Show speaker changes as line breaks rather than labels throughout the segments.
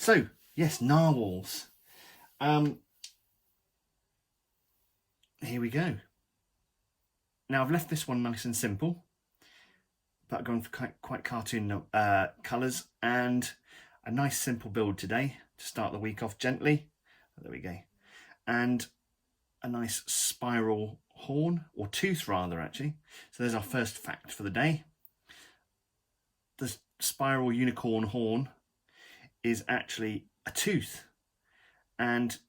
So, yes, narwhals. Here we go. Now, I've left this one nice and simple, but going for quite cartoon colours and a nice simple build today to start the week off gently. There we go. And a nice spiral horn, or tooth rather, actually. So there's our first fact for the day. The spiral unicorn horn is actually a tooth, and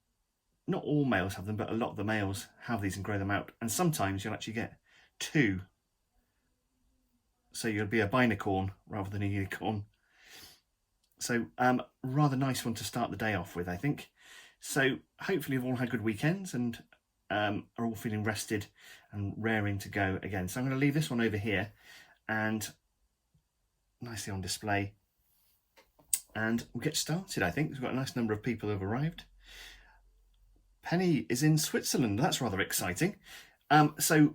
not all males have them, but a lot of the males have these and grow them out, and sometimes you'll actually get two, so you'll be a binicorn rather than a unicorn. So rather nice one to start the day off with, I think. So hopefully you've all had good weekends and are all feeling rested and raring to go again. So I'm going to leave this one over here and nicely on display, and we'll get started. I think we've got a nice number of people who have arrived. Penny is in Switzerland. That's rather exciting. So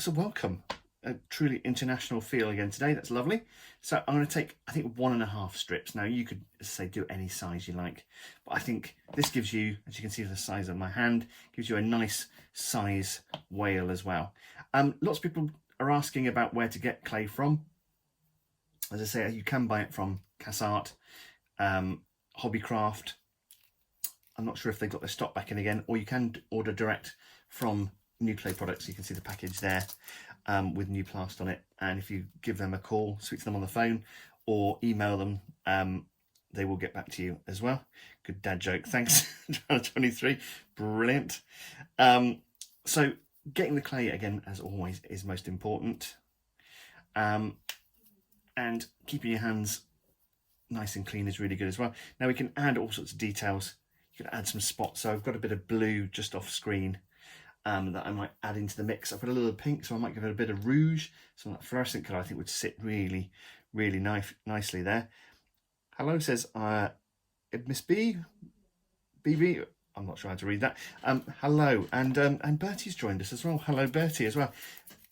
welcome. A truly international feel again today. That's lovely. So I'm going to take, I think, 1.5 strips. Now you could say do any size you like, but I think this gives you, as you can see the size of my hand, gives you a nice size whale as well. Lots of people are asking about where to get clay from. As I say, you can buy it from Cassart, Hobbycraft. I'm not sure if they've got their stock back in again, or you can order direct from New Clay Products. You can see the package there with New Plast on it. And if you give them a call, speak to them on the phone or email them, they will get back to you as well. Good dad joke. Thanks, 23. Brilliant. So getting the clay, again, as always, is most important. And keeping your hands nice and clean is really good as well. Now we can add all sorts of details. You can add some spots. So I've got a bit of blue just off screen that I might add into the mix. I've got a little pink, so I might give it a bit of rouge. Some of that fluorescent colour I think would sit really, really nicely there. Hello, says Miss B, BB. I'm not sure how to read that. Hello, and Bertie's joined us as well. Hello, Bertie as well.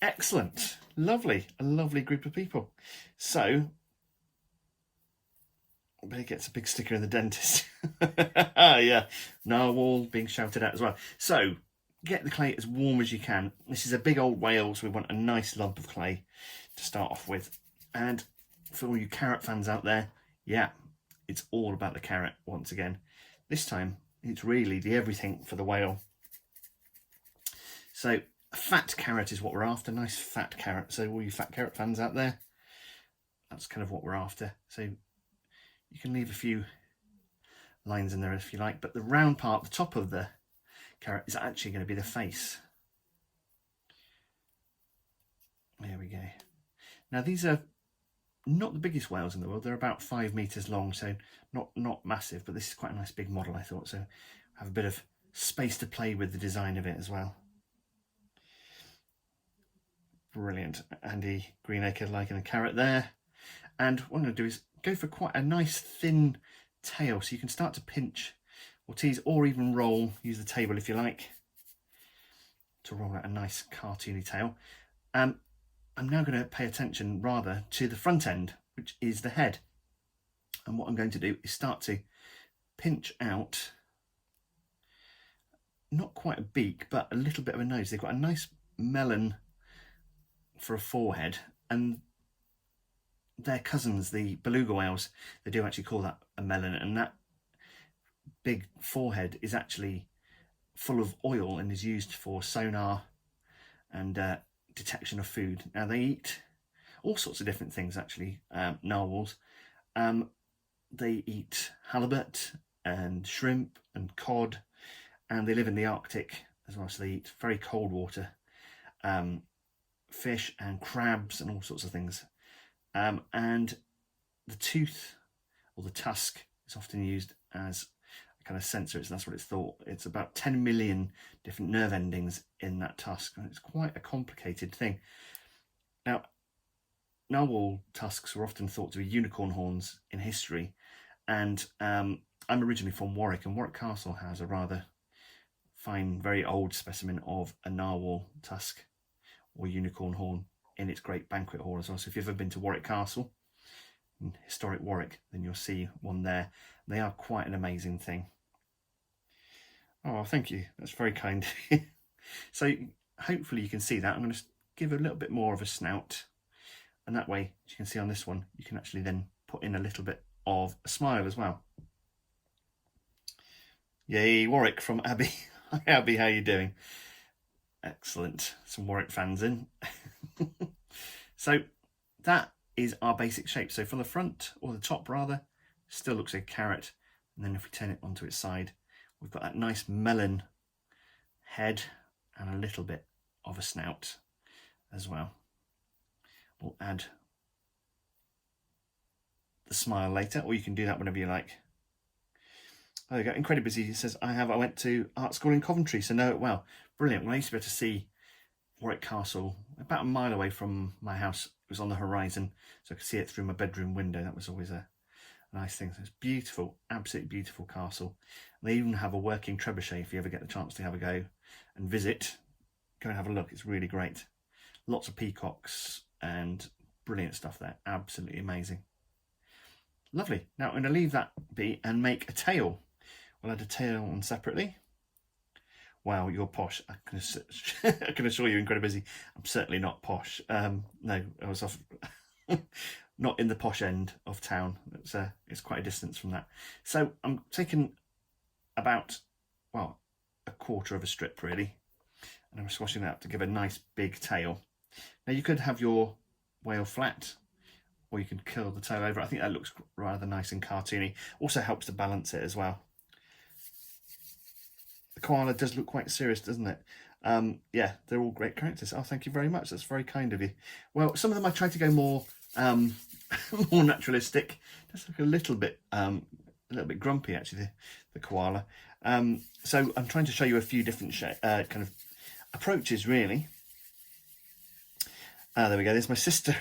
Excellent, lovely, a lovely group of people. So, Betty gets a big sticker in the dentist. Yeah, narwhal being shouted at as well. So, get the clay as warm as you can. This is a big old whale, so we want a nice lump of clay to start off with. And for all you carrot fans out there, yeah, it's all about the carrot once again. This time, it's really the everything for the whale. So, a fat carrot is what we're after, nice fat carrot. So all you fat carrot fans out there, that's kind of what we're after. So you can leave a few lines in there if you like, but the round part, the top of the carrot, is actually going to be the face. There we go. Now these are not the biggest whales in the world. They're about 5 meters long, so not massive, but this is quite a nice big model, I thought. So have a bit of space to play with the design of it as well. Brilliant. Andy Greenacre liking a carrot there. And what I'm going to do is go for quite a nice thin tail, so you can start to pinch or tease or even roll, use the table if you like, to roll out a nice cartoony tail. I'm now going to pay attention rather to the front end, which is the head. And what I'm going to do is start to pinch out, not quite a beak, but a little bit of a nose. They've got a nice melon for a forehead, and their cousins, the beluga whales, they do actually call that a melon, and that big forehead is actually full of oil and is used for sonar and detection of food. Now they eat all sorts of different things actually, narwhals. They eat halibut and shrimp and cod, and they live in the Arctic as well, so they eat very cold water fish and crabs and all sorts of things. And the tooth or the tusk is often used as a kind of sensor. So that's what it's thought. It's about 10 million different nerve endings in that tusk, and it's quite a complicated thing. Now, narwhal tusks were often thought to be unicorn horns in history, and I'm originally from Warwick, and Warwick Castle has a rather fine, very old specimen of a narwhal tusk or unicorn horn in its great banquet hall as well. So if you've ever been to Warwick Castle, in historic Warwick, then you'll see one there. They are quite an amazing thing. Oh, thank you. That's very kind. So hopefully you can see that. I'm going to give a little bit more of a snout. And that way, as you can see on this one, you can actually then put in a little bit of a smile as well. Yay, Warwick from Abby. Hi Abby, how you doing? Excellent. Some Warwick fans in. So that is our basic shape. So from the front, or the top rather, still looks like a carrot. And then if we turn it onto its side, we've got that nice melon head and a little bit of a snout as well. We'll add the smile later, or you can do that whenever you like. Oh, there you go. Incredibly busy. He says, I went to art school in Coventry, so know it well. Brilliant. Well, I used to be able to see Warwick Castle about a mile away from my house. It was on the horizon, so I could see it through my bedroom window. That was always a nice thing. So it's beautiful, absolutely beautiful castle. They even have a working trebuchet if you ever get the chance to have a go and visit. Go and have a look. It's really great. Lots of peacocks and brilliant stuff there. Absolutely amazing. Lovely. Now I'm going to leave that be and make a tail. We'll add a tail on separately. Wow, you're posh. I can assure you, incredibly busy. I'm certainly not posh. No, I was off. Not in the posh end of town. It's quite a distance from that. So I'm taking about, well, a quarter of a strip really, and I'm squashing that up to give a nice big tail. Now you could have your whale flat, or you can curl the tail over. I think that looks rather nice and cartoony. Also helps to balance it as well. The koala does look quite serious, doesn't it? Yeah, they're all great characters. Oh, thank you very much. That's very kind of you. Well, some of them I tried to go more more naturalistic. Just look a little bit grumpy actually, the koala. So I'm trying to show you a few different kind of approaches really. There we go. There's my sister.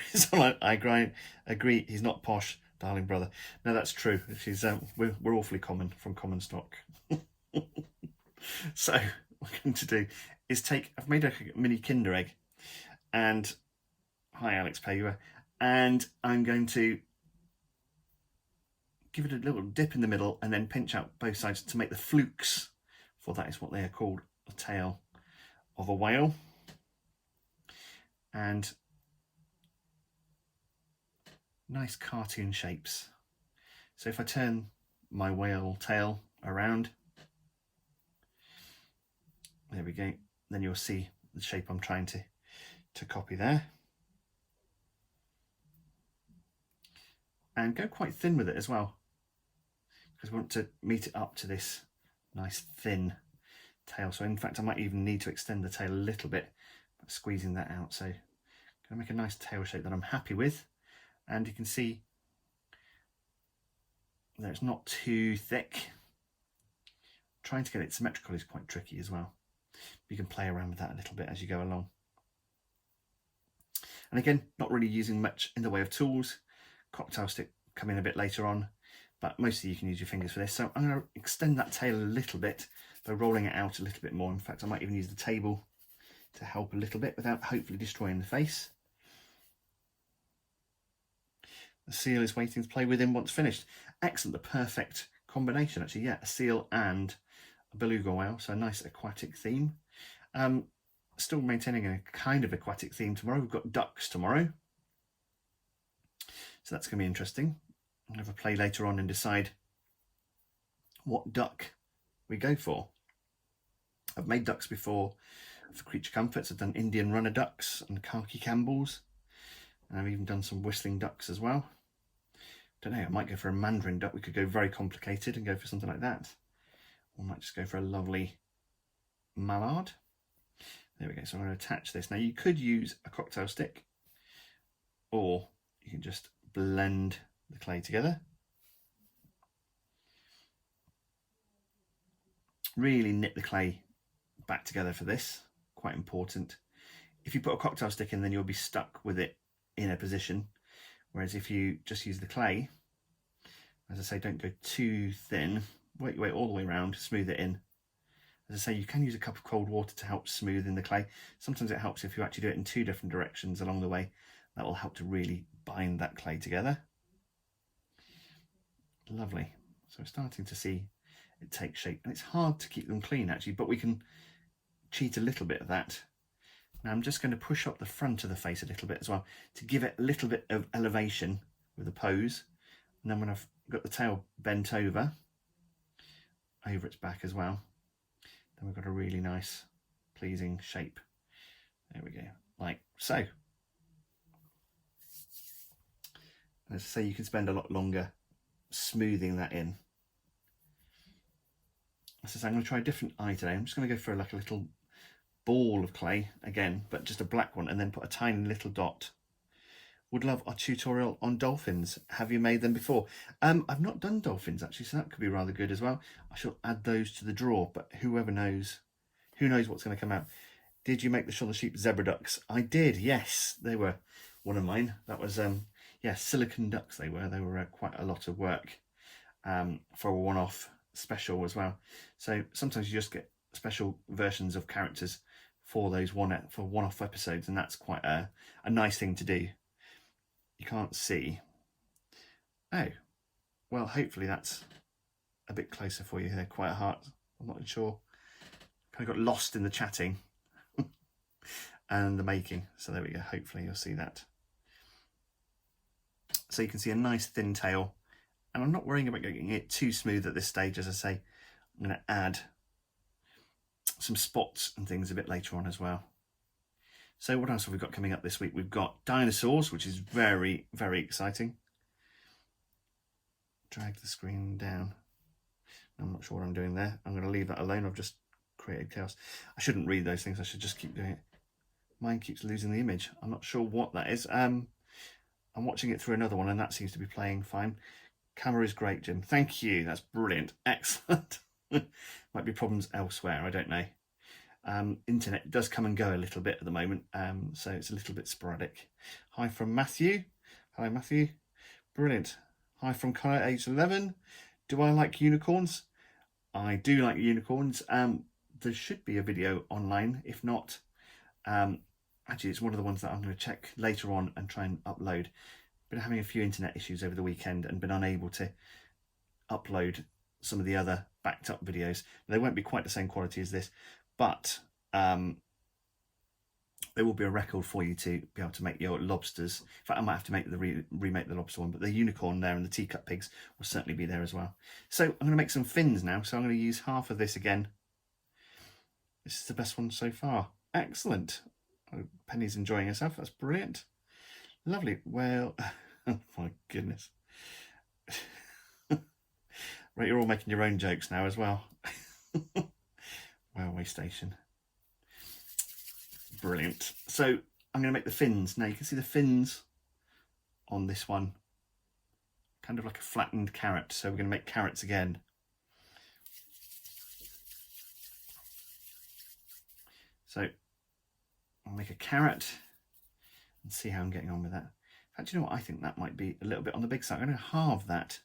I agree. He's not posh, darling brother. No, that's true. She's we're awfully common, from common stock. So what I'm going to do is I've made a mini Kinder egg, and hi Alex Payua, and I'm going to give it a little dip in the middle and then pinch out both sides to make the flukes, for that is what they are called, a tail of a whale. And nice cartoon shapes. So if I turn my whale tail around, there we go, then you'll see the shape I'm trying to copy there. And go quite thin with it as well, because we want to meet it up to this nice thin tail. So in fact I might even need to extend the tail a little bit by squeezing that out. So I'm going to make a nice tail shape that I'm happy with, and you can see that it's not too thick. Trying to get it symmetrical is quite tricky as well. You can play around with that a little bit as you go along. And again, not really using much in the way of tools. Cocktail stick come in a bit later on, but mostly you can use your fingers for this. So I'm going to extend that tail a little bit by rolling it out a little bit more. In fact, I might even use the table to help a little bit without hopefully destroying the face. The seal is waiting to play with him once finished. Excellent, the perfect combination actually. Yeah, a seal and a beluga whale, so a nice aquatic theme. Still maintaining a kind of aquatic theme tomorrow. We've got ducks tomorrow, so that's going to be interesting. I'll have a play later on and decide what duck we go for. I've made ducks before for creature comforts. I've done Indian runner ducks and khaki Campbells, and I've even done some whistling ducks as well. Don't know, I might go for a mandarin duck. We could go very complicated and go for something like that. Or I might just go for a lovely mallard. There we go. So I'm going to attach this. Now you could use a cocktail stick, or you can just blend the clay together. Really knit the clay back together for this. Quite important. If you put a cocktail stick in, then you'll be stuck with it in a position. Whereas if you just use the clay, as I say, don't go too thin. Work your way all the way around, smooth it in. As I say, you can use a cup of cold water to help smooth in the clay. Sometimes it helps if you actually do it in two different directions along the way. That will help to really bind that clay together. Lovely. So we're starting to see it take shape, and it's hard to keep them clean actually, but we can cheat a little bit of that. Now I'm just going to push up the front of the face a little bit as well to give it a little bit of elevation with the pose. And then when I've got the tail bent over its back as well, then we've got a really nice, pleasing shape. There we go, like so. As I say, you can spend a lot longer smoothing that in. As I say, I'm going to try a different eye today. I'm just going to go for like a little ball of clay again, but just a black one, and then put a tiny little dot. Would love a tutorial on dolphins. Have you made them before? I've not done dolphins actually, so that could be rather good as well. I shall add those to the drawer, but whoever knows, who knows what's going to come out. Did you make the Shaun the Sheep zebra ducks? I did, yes. They were one of mine. That was, yeah, silicon ducks they were. They were quite a lot of work for a one-off special as well. So sometimes you just get special versions of characters for those one-off episodes, and that's quite a nice thing to do. You can't see. Oh, well, hopefully that's a bit closer for you here. Quite hard. I'm not sure. Kind of got lost in the chatting and the making. So there we go. Hopefully you'll see that. So you can see a nice thin tail, and I'm not worrying about getting it too smooth at this stage. As I say, I'm going to add some spots and things a bit later on as well. So what else have we got coming up this week? We've got dinosaurs, which is very, very exciting. Drag the screen down. I'm not sure what I'm doing there. I'm going to leave that alone. I've just created chaos. I shouldn't read those things. I should just keep doing it. Mine keeps losing the image. I'm not sure what that is. I'm watching it through another one, and that seems to be playing fine. Camera is great, Jim. Thank you. That's brilliant. Excellent. Might be problems elsewhere. I don't know. Internet does come and go a little bit at the moment, so it's a little bit sporadic. Hi from Matthew. Hello, Matthew. Brilliant. Hi from Connor, age 11. Do I like unicorns? I do like unicorns. There should be a video online. If not, actually, it's one of the ones that I'm going to check later on and try and upload. Been having a few internet issues over the weekend and been unable to upload some of the other backed up videos. They won't be quite the same quality as this, but there will be a record for you to be able to make your lobsters. In fact, I might have to make remake the lobster one, but the unicorn there and the teacup pigs will certainly be there as well. So I'm going to make some fins now. So I'm going to use half of this again. This is the best one so far. Excellent. Oh, Penny's enjoying herself. That's brilliant. Lovely. Well, oh my goodness. Right, you're all making your own jokes now as well. Railway station. Brilliant. So I'm going to make the fins. Now you can see the fins on this one, kind of like a flattened carrot. So we're going to make carrots again. So I'll make a carrot and see how I'm getting on with that. In fact, you know what? I think that might be a little bit on the big side. I'm going to halve that.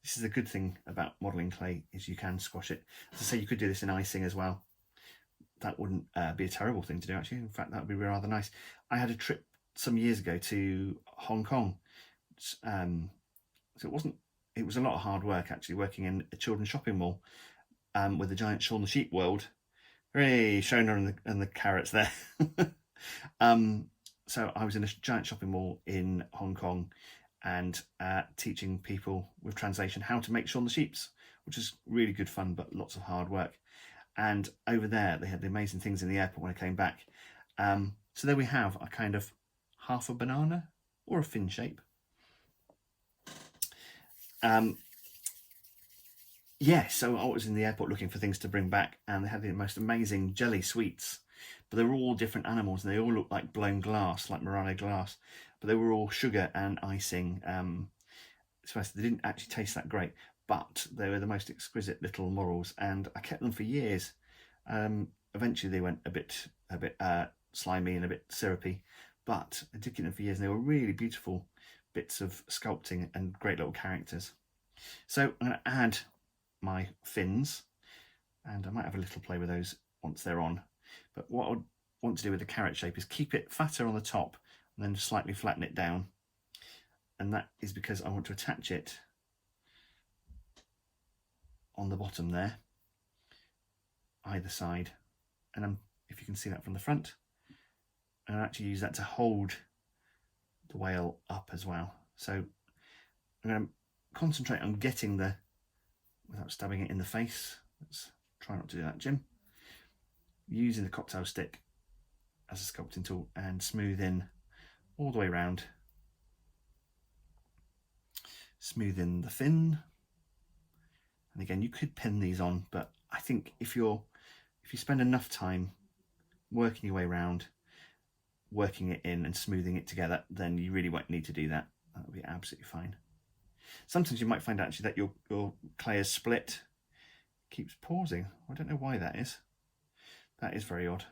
This is the good thing about modelling clay, is you can squash it. As I say, you could do this in icing as well. That wouldn't be a terrible thing to do, actually. In fact, that would be rather nice. I had a trip some years ago to Hong Kong. So it was a lot of hard work, actually, working in a children's shopping mall with the giant Shaun the Sheep world. Hooray, Shona and the carrots there. So I was in a giant shopping mall in Hong Kong and teaching people with translation how to make Shaun the Sheeps, which is really good fun, but lots of hard work. And over there, they had the amazing things in the airport when I came back. So there we have a kind of half a banana or a fin shape. Yeah, so I was in the airport looking for things to bring back, and they had the most amazing jelly sweets. But they were all different animals, and they all looked like blown glass, like Murano glass. But they were all sugar and icing. So they didn't actually taste that great, but they were the most exquisite little morels, and I kept them for years. Eventually they went a bit slimy and a bit syrupy, but I did keep them for years, and they were really beautiful bits of sculpting and great little characters. So I'm going to add my fins, and I might have a little play with those once they're on. But what I want to do with the carrot shape is keep it fatter on the top and then slightly flatten it down. And that is because I want to attach it on the bottom there, either side. And if you can see that from the front, and actually use that to hold the whale up as well. So I'm going to concentrate on getting without stabbing it in the face. Let's try not to do that, Jim. Using the cocktail stick as a sculpting tool and smooth in all the way around. Smooth in the fin. And again, you could pin these on, but I think if you spend enough time working your way around, working it in and smoothing it together, then you really won't need to do that. That'll be absolutely fine. Sometimes you might find actually that your clay is split. Keeps pausing. I don't know why that is. That is very odd.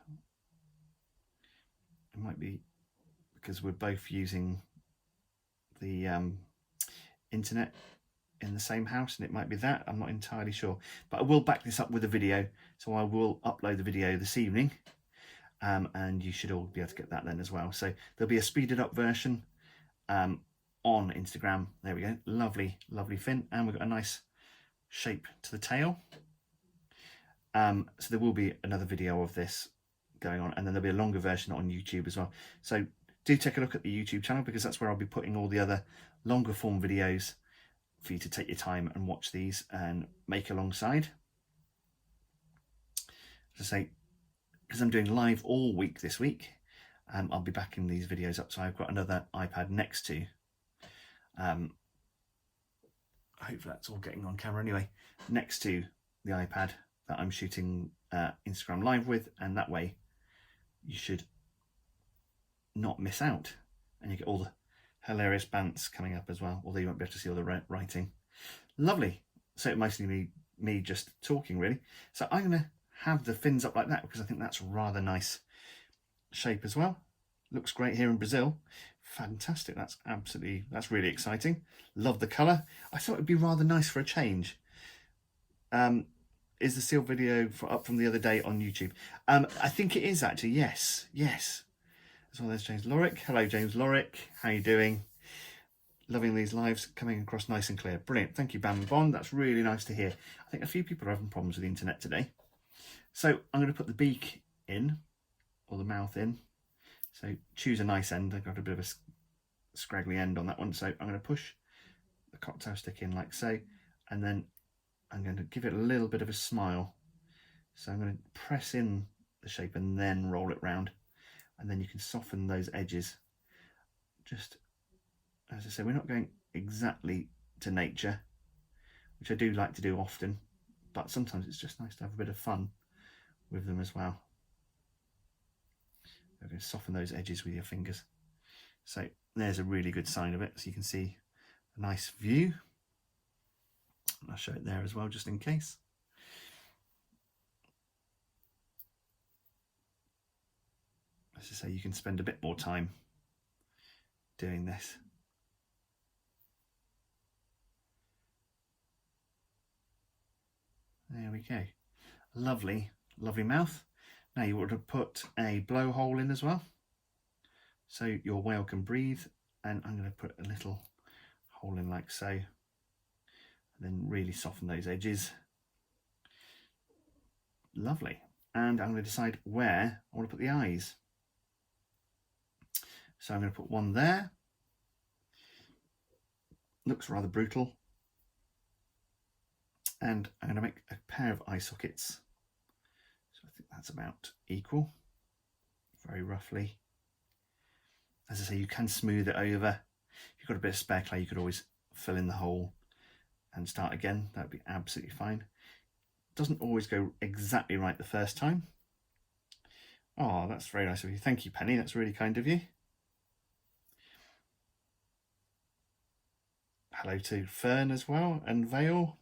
It might be because we're both using the internet in the same house, and it might be that. I'm not entirely sure, but I will back this up with a video, so I will upload the video this evening, and you should all be able to get that then as well. So there'll be a speeded up version on Instagram. There we go. Lovely fin, and we've got a nice shape to the tail. So there will be another video of this going on, and then there'll be a longer version on YouTube as well. So do take a look at the YouTube channel, because that's where I'll be putting all the other longer form videos for you to take your time and watch these and make alongside. As I say, because I'm doing live all week this week, I'll be backing these videos up. So I've got another iPad next to, hopefully that's all getting on camera anyway, next to the iPad that I'm shooting Instagram live with, and that way you should not miss out, and you get all the hilarious bants coming up as well, although you won't be able to see all the writing. Lovely. So mostly me just talking really. So I'm going to have the fins up like that, because I think that's a rather nice shape as well. Looks great here in Brazil. Fantastic. That's really exciting. Love the colour. I thought it'd be rather nice for a change. Is the seal video up from the other day on YouTube? I think it is actually, yes. As well, there's James Lorick. Hello, James Lorick. How you doing? Loving these lives, coming across nice and clear. Brilliant. Thank you, Bam and Bond. That's really nice to hear. I think a few people are having problems with the internet today. So I'm going to put the beak in, or the mouth in. So choose a nice end. I've got a bit of a scraggly end on that one. So I'm going to push the cocktail stick in like so, and then I'm going to give it a little bit of a smile. So I'm going to press in the shape and then roll it round. And then you can soften those edges. Just, as I say, we're not going exactly to nature, which I do like to do often, but sometimes it's just nice to have a bit of fun with them as well. You're going to soften those edges with your fingers. So there's a really good sign of it. So you can see a nice view. I'll show it there as well, just in case. As I say, you can spend a bit more time doing this. There we go. Lovely mouth. Now you want to put a blowhole in as well, so your whale can breathe. And I'm going to put a little hole in like so, and then really soften those edges. Lovely. And I'm going to decide where I want to put the eyes. So I'm going to put one there. Looks rather brutal. And I'm going to make a pair of eye sockets. So I think that's about equal, very roughly. As I say, you can smooth it over. If you've got a bit of spare clay, you could always fill in the hole and start again. That would be absolutely fine. Doesn't always go exactly right the first time. Oh, that's very nice of you. Thank you, Penny. That's really kind of you. Hello to Fern as well, and Vale.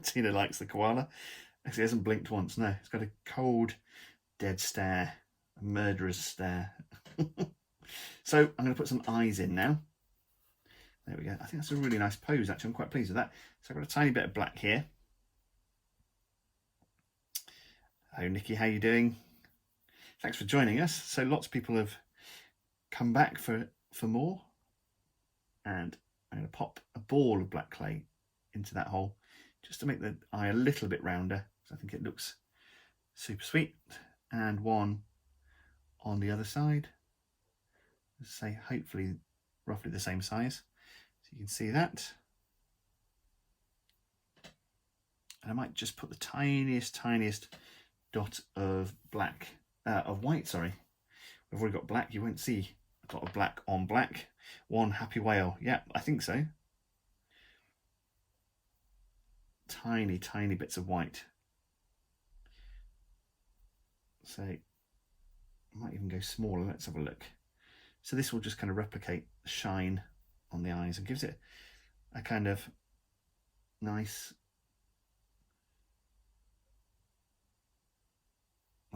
Tina likes the koala. Actually, it hasn't blinked once, no. It's got a cold, dead stare, a murderous stare. So I'm going to put some eyes in now. There we go. I think that's a really nice pose, actually. I'm quite pleased with that. So I've got a tiny bit of black here. Hello, Nikki. How you doing? Thanks for joining us. So lots of people have come back for more. And I'm going to pop a ball of black clay into that hole just to make the eye a little bit rounder. I think it looks super sweet. And one on the other side. Let's say hopefully roughly the same size. So you can see that. And I might just put the tiniest dot of white, sorry. We've already got black, you won't see a dot of black on black. One happy whale, yeah, I think so. Tiny bits of white. So I might even go smaller, let's have a look. So this will just kind of replicate the shine on the eyes and gives it a kind of nice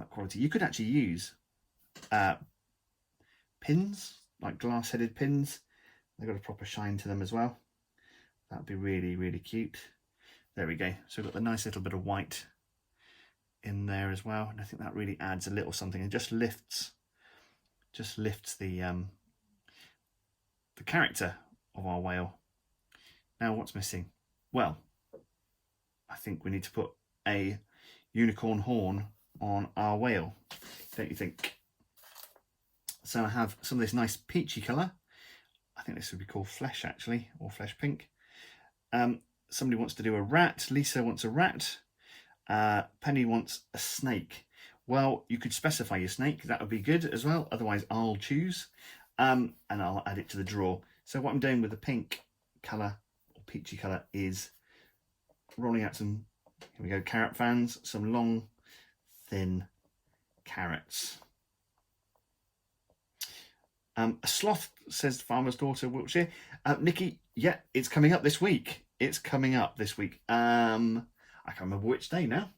quality. You could actually use pins, like glass-headed pins. They've got a proper shine to them as well. That'd be really cute. There we go. So we've got the nice little bit of white in there as well, and I think that really adds a little something and just lifts the character of our whale. Now what's missing? Well, I think we need to put a unicorn horn on our whale, don't you think? So I have some of this nice peachy colour. I think this would be called flesh actually, or flesh pink. Somebody wants to do a rat. Lisa wants a rat. Penny wants a snake. Well, you could specify your snake, that would be good as well. Otherwise I'll choose and I'll add it to the draw. So what I'm doing with the pink colour or peachy colour is rolling out some, here we go, carrot fans, some long thin carrots. A sloth, says the farmer's daughter, Wiltshire. Nikki, yeah, it's coming up this week. It's coming up this week. I can't remember which day now,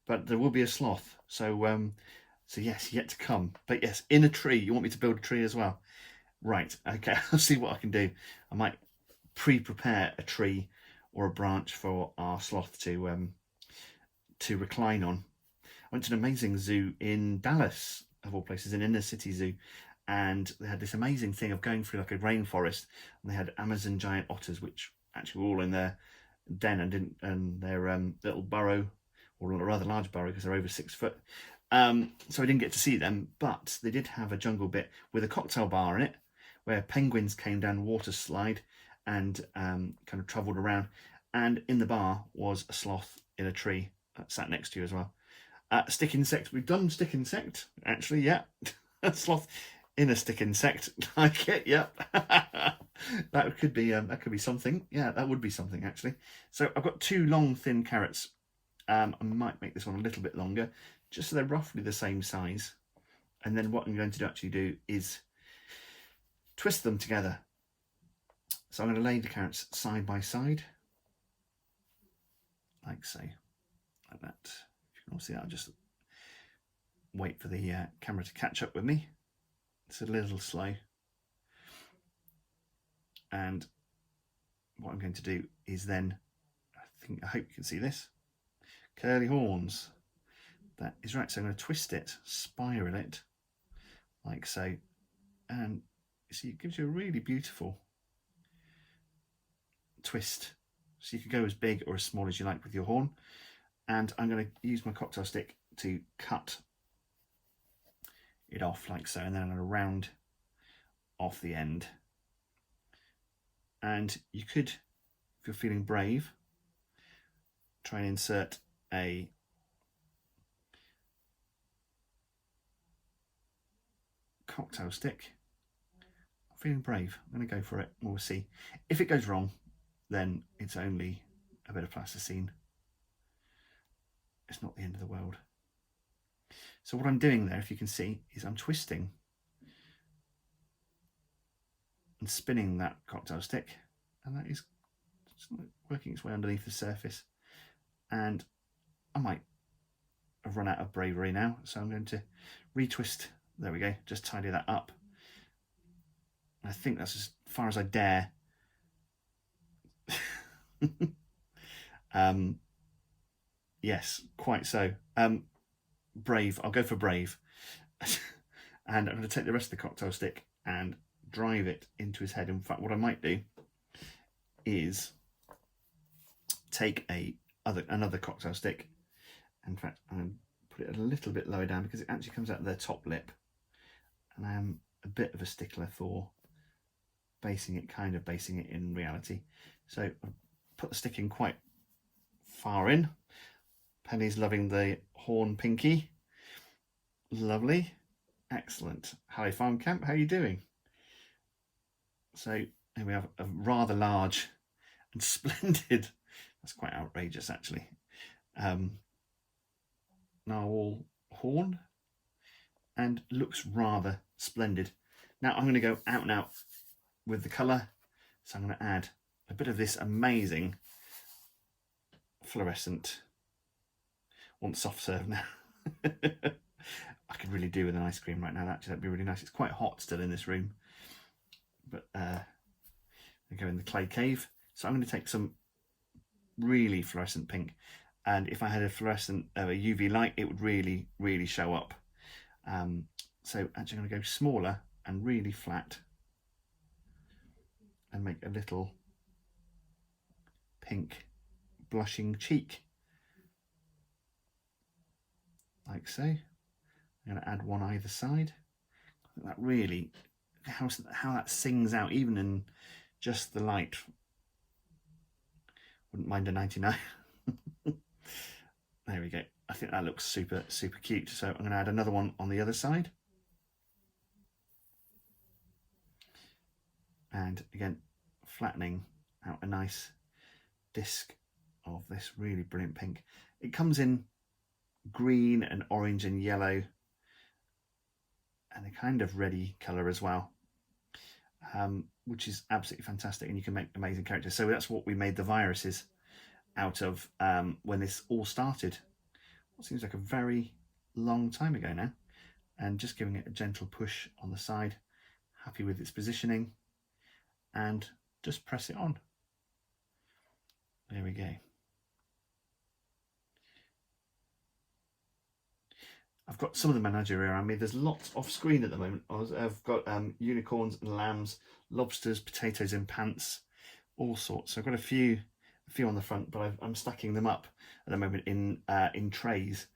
but there will be a sloth. So yes, yet to come. But yes, in a tree. You want me to build a tree as well? Right, okay, I'll see what I can do. I might pre-prepare a tree or a branch for our sloth to recline on. I went to an amazing zoo in Dallas, of all places, an inner city zoo, and they had this amazing thing of going through like a rainforest, and they had Amazon giant otters, which actually were all in their den and their little burrow, or a rather large burrow because they're over 6 foot. So I didn't get to see them, but they did have a jungle bit with a cocktail bar in it, where penguins came down a water slide and kind of travelled around, and in the bar was a sloth in a tree that sat next to you as well. Stick insect, we've done stick insect actually, yeah. Sloth in a stick insect, like it, yep. that could be something, yeah, that would be something actually. So I've got 2 long thin carrots. I might make this one a little bit longer just so they're roughly the same size, and then what I'm going to actually do is twist them together. So I'm going to lay the carrots side by side like so, like that. If you can all see that, I'll just wait for the camera to catch up with me. It's a little slow. And what I'm going to do is then, I hope you can see this, curly horns. That is right. So I'm going to twist it, spiral it, like so, and you see it gives you a really beautiful twist. So you can go as big or as small as you like with your horn. And I'm going to use my cocktail stick to cut it off like so, and then I'm going to round off the end. And you could, if you're feeling brave, try and insert a cocktail stick. I'm feeling brave, I'm going to go for it, we'll see. If it goes wrong, then it's only a bit of plasticine. It's not the end of the world. So what I'm doing there, if you can see, is I'm twisting and spinning that cocktail stick, and that is working its way underneath the surface. And I might have run out of bravery now, so I'm going to retwist. There we go, just tidy that up. I think that's as far as I dare. Yes, quite so. Brave, I'll go for brave. And I'm going to take the rest of the cocktail stick and drive it into his head. In fact, what I might do is take another cocktail stick. In fact, I'm going to put it a little bit lower down because it actually comes out of their top lip. And I am a bit of a stickler for basing it in reality. So I'll put the stick in quite far in. Penny's loving the horn pinky. Lovely. Excellent. Hello Farm Camp, how are you doing? So here we have a rather large and splendid, that's quite outrageous actually, narwhal horn, and looks rather splendid. Now I'm going to go out and out with the colour, so I'm going to add a bit of this amazing fluorescent, want soft serve now. I could really do with an ice cream right now, actually that'd be really nice. It's quite hot still in this room, but we go in the clay cave. So I'm going to take some really fluorescent pink, and if I had a fluorescent UV light, it would really show up. So actually I'm going to go smaller and really flat and make a little pink blushing cheek, like so. I'm going to add one either side. I think that really, how that sings out even in just the light. Wouldn't mind a 99. There we go. I think that looks super cute. So I'm going to add another one on the other side. And again, flattening out a nice disc of this really brilliant pink. It comes in green and orange and yellow and a kind of reddy colour as well, which is absolutely fantastic, and you can make amazing characters. So that's what we made the viruses out of when this all started. What seems like a very long time ago now, and just giving it a gentle push on the side, happy with its positioning, and just press it on. There we go. I've got some of the menagerie around me. There's lots off screen at the moment. I've got unicorns and lambs, lobsters, potatoes in pants, all sorts. So I've got a few on the front, but I'm stacking them up at the moment in trays.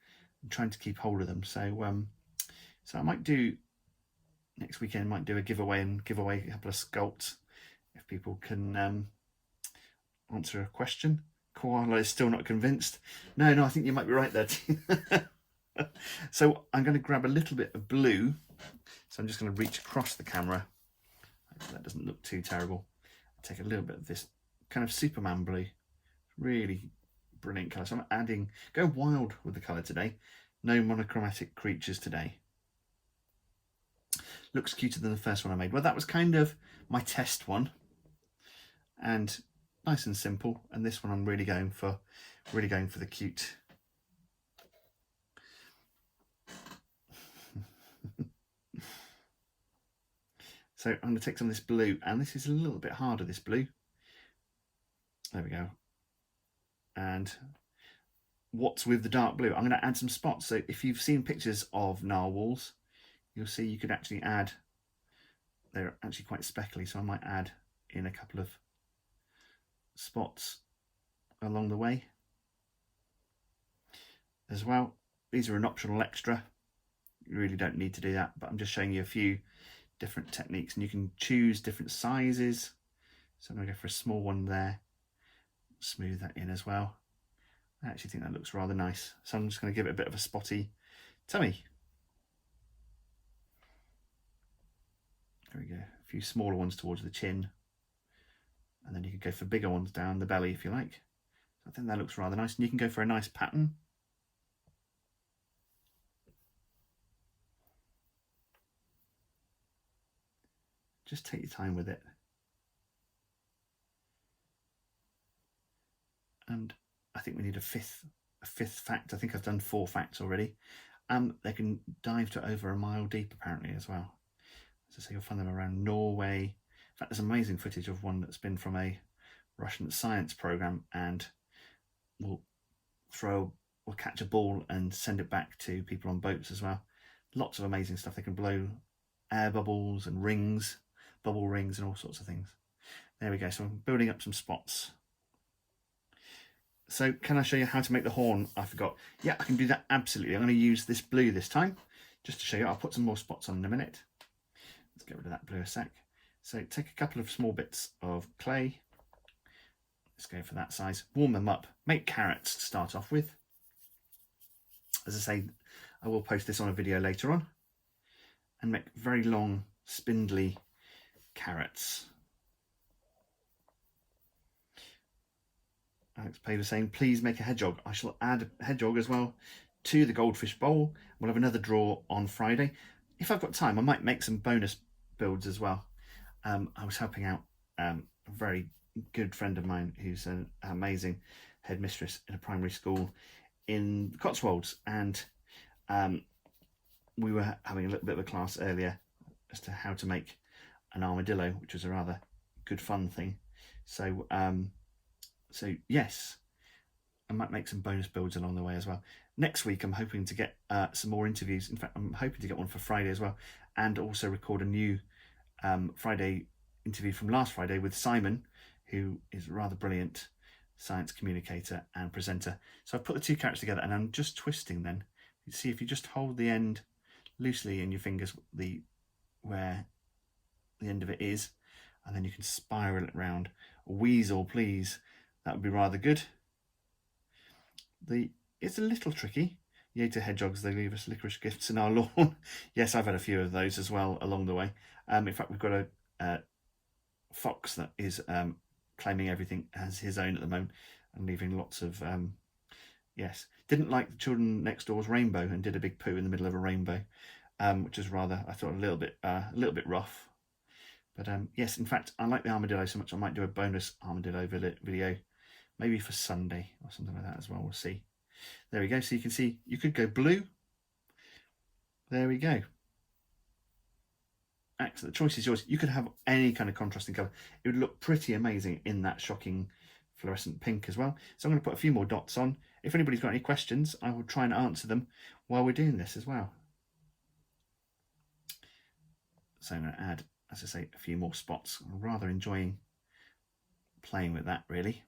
I'm trying to keep hold of them. So so I might do next weekend. Might do a giveaway and give away a couple of sculpts if people can answer a question. Koala is still not convinced. No, I think you might be right there. So I'm going to grab a little bit of blue. So I'm just going to reach across the camera. That doesn't look too terrible. Take a little bit of this kind of Superman blue. Really brilliant colour. So I'm adding, go wild with the colour today. No monochromatic creatures today. Looks cuter than the first one I made. Well, that was kind of my test one. And nice and simple. And this one I'm really going for the cute. So I'm going to take some of this blue, and this is a little bit harder, this blue. There we go. And what's with the dark blue? I'm going to add some spots. So if you've seen pictures of narwhals, you'll see you could actually add, they're actually quite speckly, so I might add in a couple of spots along the way as well. These are an optional extra. You really don't need to do that, but I'm just showing you a few different techniques, and you can choose different sizes. So I'm going to go for a small one there, smooth that in as well. I actually think that looks rather nice, so I'm just going to give it a bit of a spotty tummy. There we go, a few smaller ones towards the chin, and then you can go for bigger ones down the belly if you like. I think that looks rather nice, and you can go for a nice pattern. Just take your time with it. And I think we need a fifth fact. I think I've done 4 facts already. They can dive to over a mile deep apparently as well. So you'll find them around Norway. In fact, there's amazing footage of one that's been from a Russian science program, and will catch a ball and send it back to people on boats as well. Lots of amazing stuff. They can blow air bubbles and rings, bubble rings and all sorts of things. There we go. So I'm building up some spots. So can I show you how to make the horn? I forgot. Yeah, I can do that, absolutely. I'm going to use this blue this time, just to show you. I'll put some more spots on in a minute. Let's get rid of that blue a sec. So take a couple of small bits of clay. Let's go for that size. Warm them up. Make carrots to start off with. As I say, I will post this on a video later on. And make very long, spindly carrots. Alex Pay was saying, please make a hedgehog. I shall add a hedgehog as well to the goldfish bowl. We'll have another draw on Friday. If I've got time, I might make some bonus builds as well. I was helping out a very good friend of mine who's an amazing headmistress in a primary school in the Cotswolds, and we were having a little bit of a class earlier as to how to make an armadillo, which was a rather good fun thing. So so yes, I might make some bonus builds along the way as well. Next week I'm hoping to get some more interviews. In fact, I'm hoping to get one for Friday as well, and also record a new Friday interview from last Friday with Simon, who is a rather brilliant science communicator and presenter. So I've put the two carrots together and I'm just twisting then. You see, if you just hold the end loosely in your fingers, where the end of it is, and then you can spiral it round. Weasel, please. That would be rather good. It's a little tricky. Yay to hedgehogs, they leave us licorice gifts in our lawn. Yes, I've had a few of those as well along the way. In fact, we've got a fox that is claiming everything as his own at the moment and leaving lots of, yes. Didn't like the children next door's rainbow and did a big poo in the middle of a rainbow, which is rather, I thought, a little bit rough. But yes, in fact, I like the armadillo so much I might do a bonus armadillo video, maybe for Sunday or something like that as well. We'll see. There we go. So you can see, you could go blue. There we go. Excellent. The choice is yours. You could have any kind of contrasting colour. It would look pretty amazing in that shocking fluorescent pink as well. So I'm going to put a few more dots on. If anybody's got any questions, I will try and answer them while we're doing this as well. So I'm going to add, as I say, a few more spots. I'm rather enjoying playing with that, really.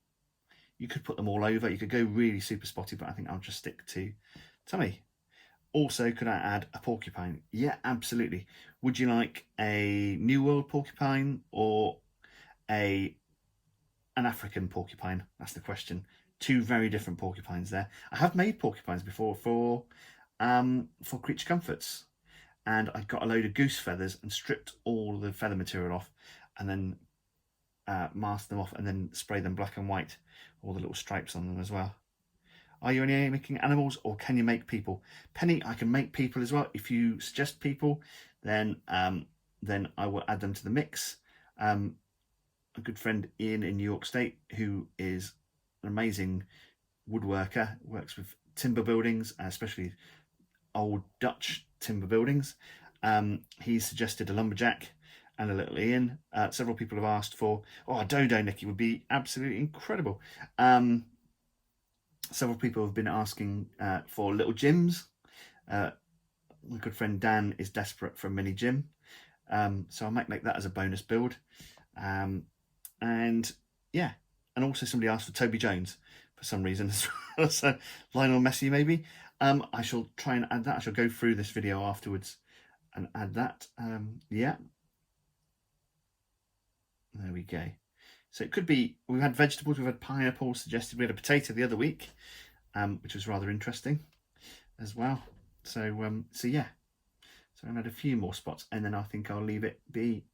You could put them all over. You could go really super spotty, but I think I'll just stick to tummy. Also, could I add a porcupine? Yeah, absolutely. Would you like a New World porcupine or an African porcupine? That's the question. Two very different porcupines there. I have made porcupines before for Creature Comforts, and I got a load of goose feathers and stripped all the feather material off, and then masked them off, and then sprayed them black and white, all the little stripes on them as well. Are you only making animals, or can you make people? Penny, I can make people as well. If you suggest people, then I will add them to the mix. A good friend Ian in New York State, who is an amazing woodworker, works with timber buildings, especially old Dutch timber buildings. He suggested a lumberjack and a little Ian. Several people have asked for, a dodo, Nikki, would be absolutely incredible. Several people have been asking for little Jims. My good friend Dan is desperate for a mini Jim. So I might make that as a bonus build. And yeah, and also somebody asked for Toby Jones for some reason as well. So Lionel Messi maybe. I shall try and add that. I shall go through this video afterwards and add that. Yeah. There we go. So it could be, we've had vegetables, we've had pineapples suggested. We had a potato the other week, which was rather interesting as well. So so yeah. So I've had a few more spots, and then I think I'll leave it be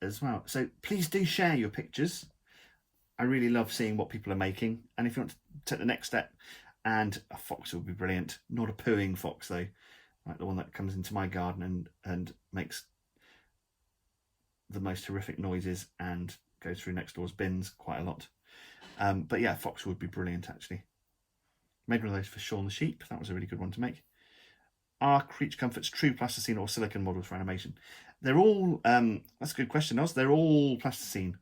as well. So please do share your pictures. I really love seeing what people are making. And if you want to take the next step, and a fox would be brilliant. Not a pooing fox though, like the one that comes into my garden and makes the most horrific noises and goes through next door's bins quite a lot. But yeah, fox would be brilliant actually. Made one of those for Shaun the Sheep. That was a really good one to make. Are Creature Comforts true plasticine or silicone models for animation? They're all, that's a good question, Oz. They're all plasticine.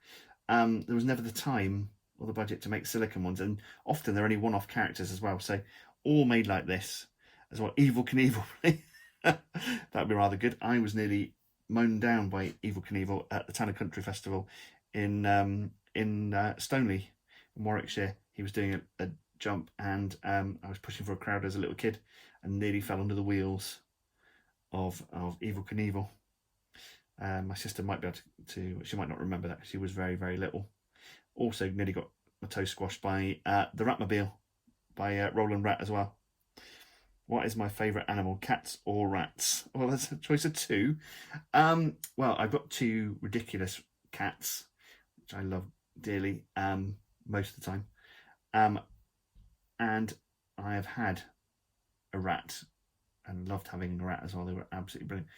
There was never the time or the budget to make silicone ones, and often they're only one-off characters as well. So all made like this as well. Evel Knievel. That'd be rather good. I was nearly mown down by Evel Knievel at the Town and Country Festival in Stoneleigh in Warwickshire. He was doing a jump, and I was pushing for a crowd as a little kid and nearly fell under the wheels of Evel Knievel. My sister might be able to, she might not remember that, she was very, very little. Also nearly got my toe squashed by the Ratmobile, by Roland Rat as well. What is my favourite animal, cats or rats? Well, that's a choice of two. Well, I've got two ridiculous cats, which I love dearly, most of the time. And I have had a rat and loved having a rat as well. They were absolutely brilliant.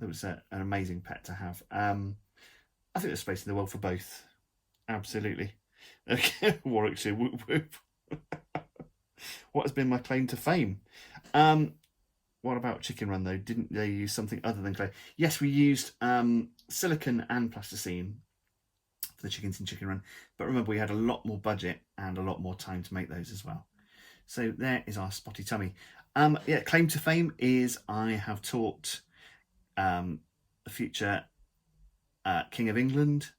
It was an amazing pet to have. I think there's space in the world for both. Absolutely. Okay, Warwickshire, whoop whoop. What has been my claim to fame? What about Chicken Run though? Didn't they use something other than clay? Yes, we used silicone and plasticine for the chickens in Chicken Run. But remember, we had a lot more budget and a lot more time to make those as well. So there is our spotty tummy. Yeah, claim to fame is I have taught the future King of England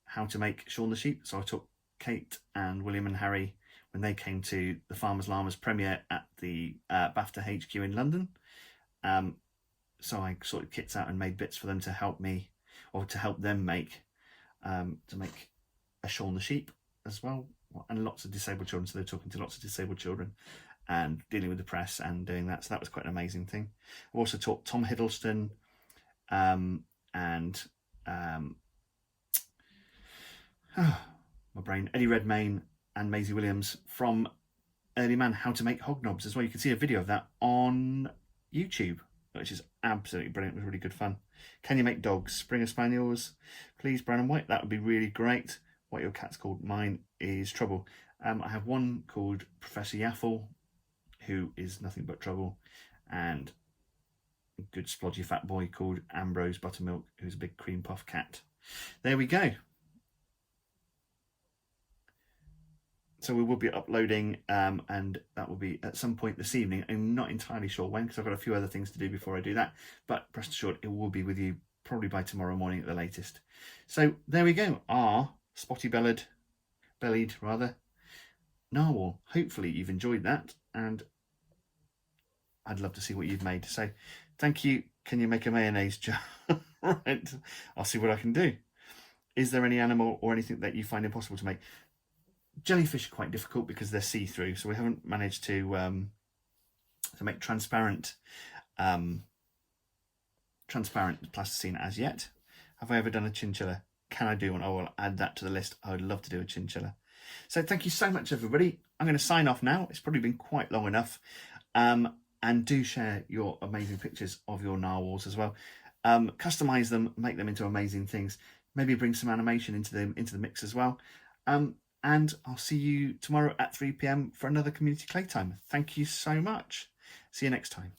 how to make Shaun the Sheep. So I taught Kate and William and Harry when they came to the Farmers Llamas premiere at the BAFTA HQ in London. So I sorted kits out and made bits for them to help me, or to help them make, to make a Shaun the Sheep as well. And lots of disabled children, so they're talking to lots of disabled children and dealing with the press and doing that. So that was quite an amazing thing. I've also taught Tom Hiddleston and my brain, Eddie Redmayne and Maisie Williams from Early Man how to make hognobs as well. You can see a video of that on YouTube, which is absolutely brilliant. It was really good fun. Can you make dogs? Springer Spaniels, please, brown and white. That would be really great. What your cat's called? Mine is Trouble. I have one called Professor Yaffle, who is nothing but trouble, and a good splodgy fat boy called Ambrose Buttermilk, who's a big cream puff cat. There we go. So we will be uploading, and that will be at some point this evening. I'm not entirely sure when, because I've got a few other things to do before I do that, but rest assured it will be with you probably by tomorrow morning at the latest. So there we go, our spotty-bellied narwhal. Hopefully you've enjoyed that, and I'd love to see what you've made. So thank you. Can you make a mayonnaise jar? Right, I'll see what I can do. Is there any animal or anything that you find impossible to make? Jellyfish are quite difficult because they're see-through, so we haven't managed to make transparent plasticine as yet. Have I ever done a chinchilla? Can I do one? I will add that to the list. I would love to do a chinchilla. So thank you so much, everybody. I'm going to sign off now. It's probably been quite long enough. And do share your amazing pictures of your narwhals as well. Customize them, make them into amazing things. Maybe bring some animation into the mix as well. And I'll see you tomorrow at 3 PM for another Community Playtime. Thank you so much. See you next time.